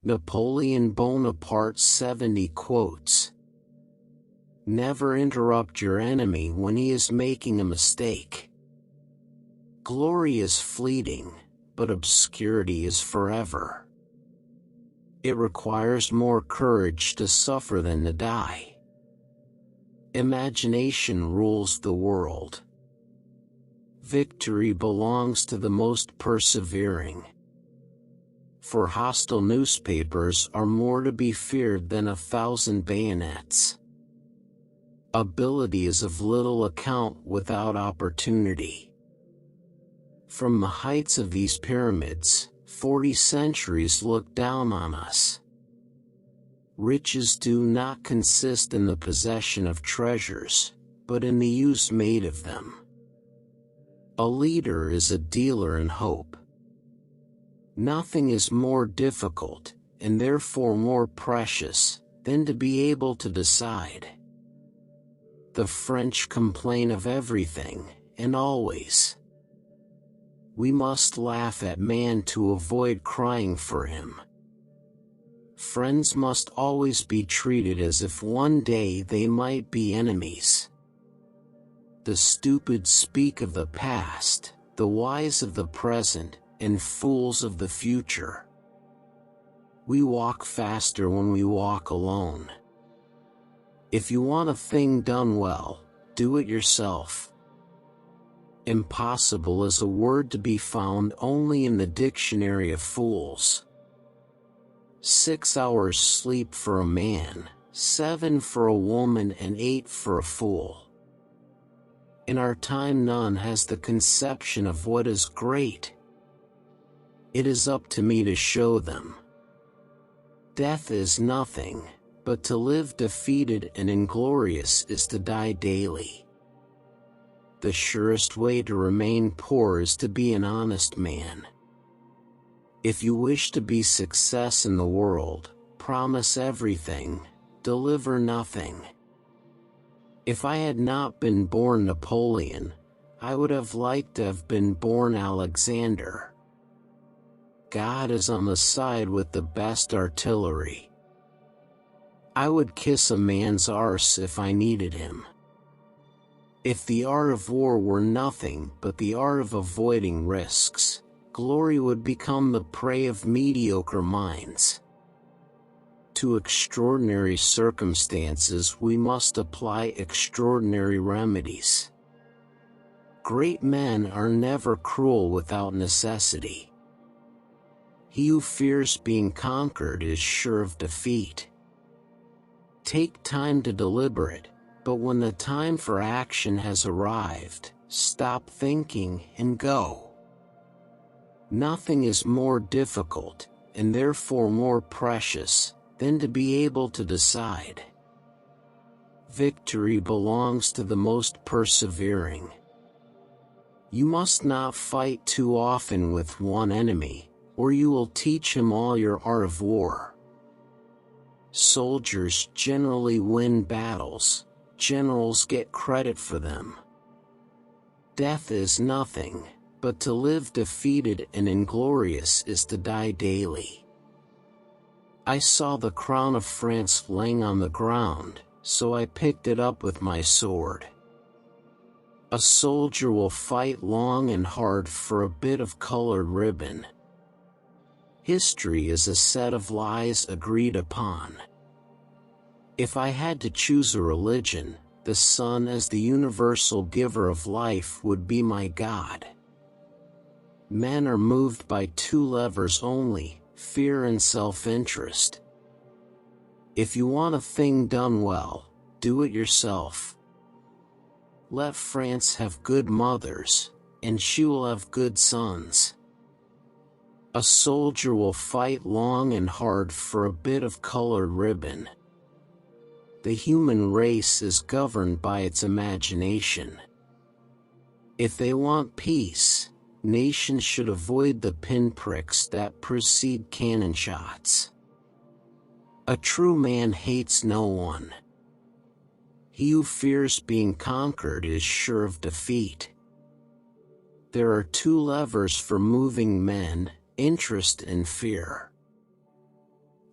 Napoleon Bonaparte 70 quotes. Never interrupt your enemy when he is making a mistake. Glory is fleeting, but obscurity is forever. It requires more courage to suffer than to die. Imagination rules the world. Victory belongs to the most persevering. For hostile newspapers are more to be feared than 1,000 bayonets. Ability is of little account without opportunity. From the heights of these pyramids, 40 centuries look down on us. Riches do not consist in the possession of treasures, but in the use made of them. A leader is a dealer in hope. Nothing is more difficult, and therefore more precious, than to be able to decide. The French complain of everything, and always. We must laugh at man to avoid crying for him. Friends must always be treated as if one day they might be enemies. The stupid speak of the past, the wise of the present, and fools of the future. We walk faster when we walk alone. If you want a thing done well, do it yourself. Impossible is a word to be found only in the dictionary of fools. 6 hours sleep for a man, 7 for a woman, and 8 for a fool. In our time none has the conception of what is great. It is up to me to show them. Death is nothing, but to live defeated and inglorious is to die daily. The surest way to remain poor is to be an honest man. If you wish to be success in the world, promise everything, deliver nothing. If I had not been born Napoleon, I would have liked to have been born Alexander. God is on the side with the best artillery. I would kiss a man's arse if I needed him. If the art of war were nothing but the art of avoiding risks, glory would become the prey of mediocre minds. To extraordinary circumstances we must apply extraordinary remedies. Great men are never cruel without necessity. He who fears being conquered is sure of defeat. Take time to deliberate, but when the time for action has arrived, stop thinking and go. Nothing is more difficult, and therefore more precious, than to be able to decide. Victory belongs to the most persevering. You must not fight too often with one enemy, or you will teach him all your art of war. Soldiers generally win battles, generals get credit for them. Death is nothing, but to live defeated and inglorious is to die daily. I saw the crown of France laying on the ground, so I picked it up with my sword. A soldier will fight long and hard for a bit of colored ribbon. History is a set of lies agreed upon. If I had to choose a religion, the sun as the universal giver of life would be my God. Men are moved by 2 levers only, fear and self-interest. If you want a thing done well, do it yourself. Let France have good mothers, and she will have good sons. A soldier will fight long and hard for a bit of colored ribbon. The human race is governed by its imagination. If they want peace, nations should avoid the pinpricks that precede cannon shots. A true man hates no one. He who fears being conquered is sure of defeat. There are 2 levers for moving men, interest and fear.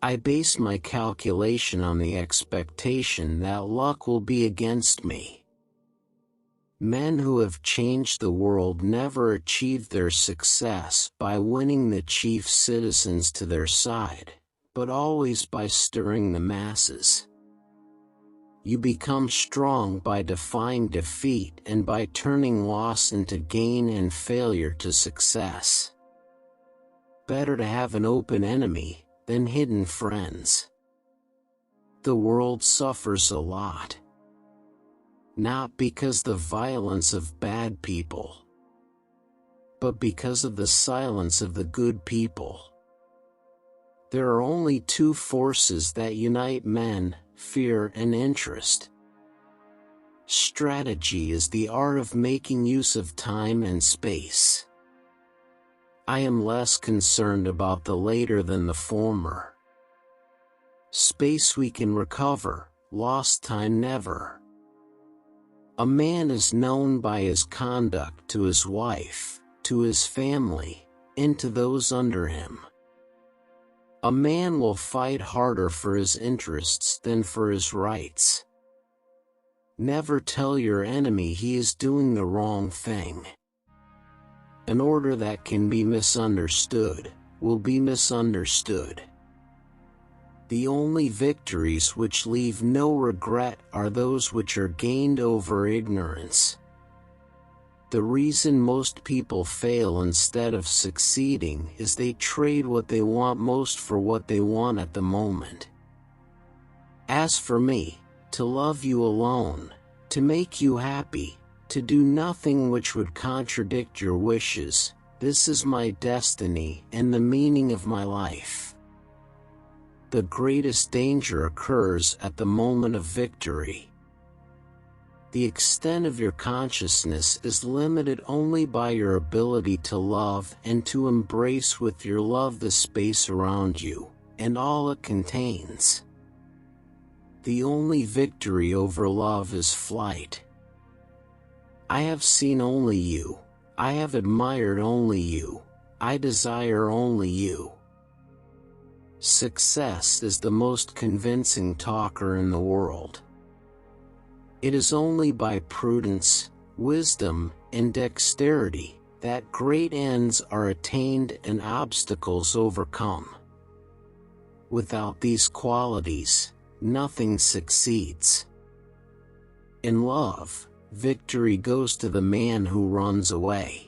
I base my calculation on the expectation that luck will be against me. Men who have changed the world never achieved their success by winning the chief citizens to their side, but always by stirring the masses. You become strong by defying defeat and by turning loss into gain and failure to success. Better to have an open enemy than hidden friends. The world suffers a lot. Not because the violence of bad people, but because of the silence of the good people. There are only two forces that unite men: fear and interest. Strategy is the art of making use of time and space. I am less concerned about the later than the former. Space we can recover, lost time never. A man is known by his conduct to his wife, to his family, and to those under him. A man will fight harder for his interests than for his rights. Never tell your enemy he is doing the wrong thing. An order that can be misunderstood will be misunderstood. The only victories which leave no regret are those which are gained over ignorance. The reason most people fail instead of succeeding is they trade what they want most for what they want at the moment. As for me, to love you alone, to make you happy, to do nothing which would contradict your wishes, this is my destiny and the meaning of my life. The greatest danger occurs at the moment of victory. The extent of your consciousness is limited only by your ability to love and to embrace with your love the space around you, and all it contains. The only victory over love is flight. I have seen only you, I have admired only you, I desire only you. Success is the most convincing talker in the world. It is only by prudence, wisdom, and dexterity that great ends are attained and obstacles overcome. Without these qualities, nothing succeeds. In love, victory goes to the man who runs away.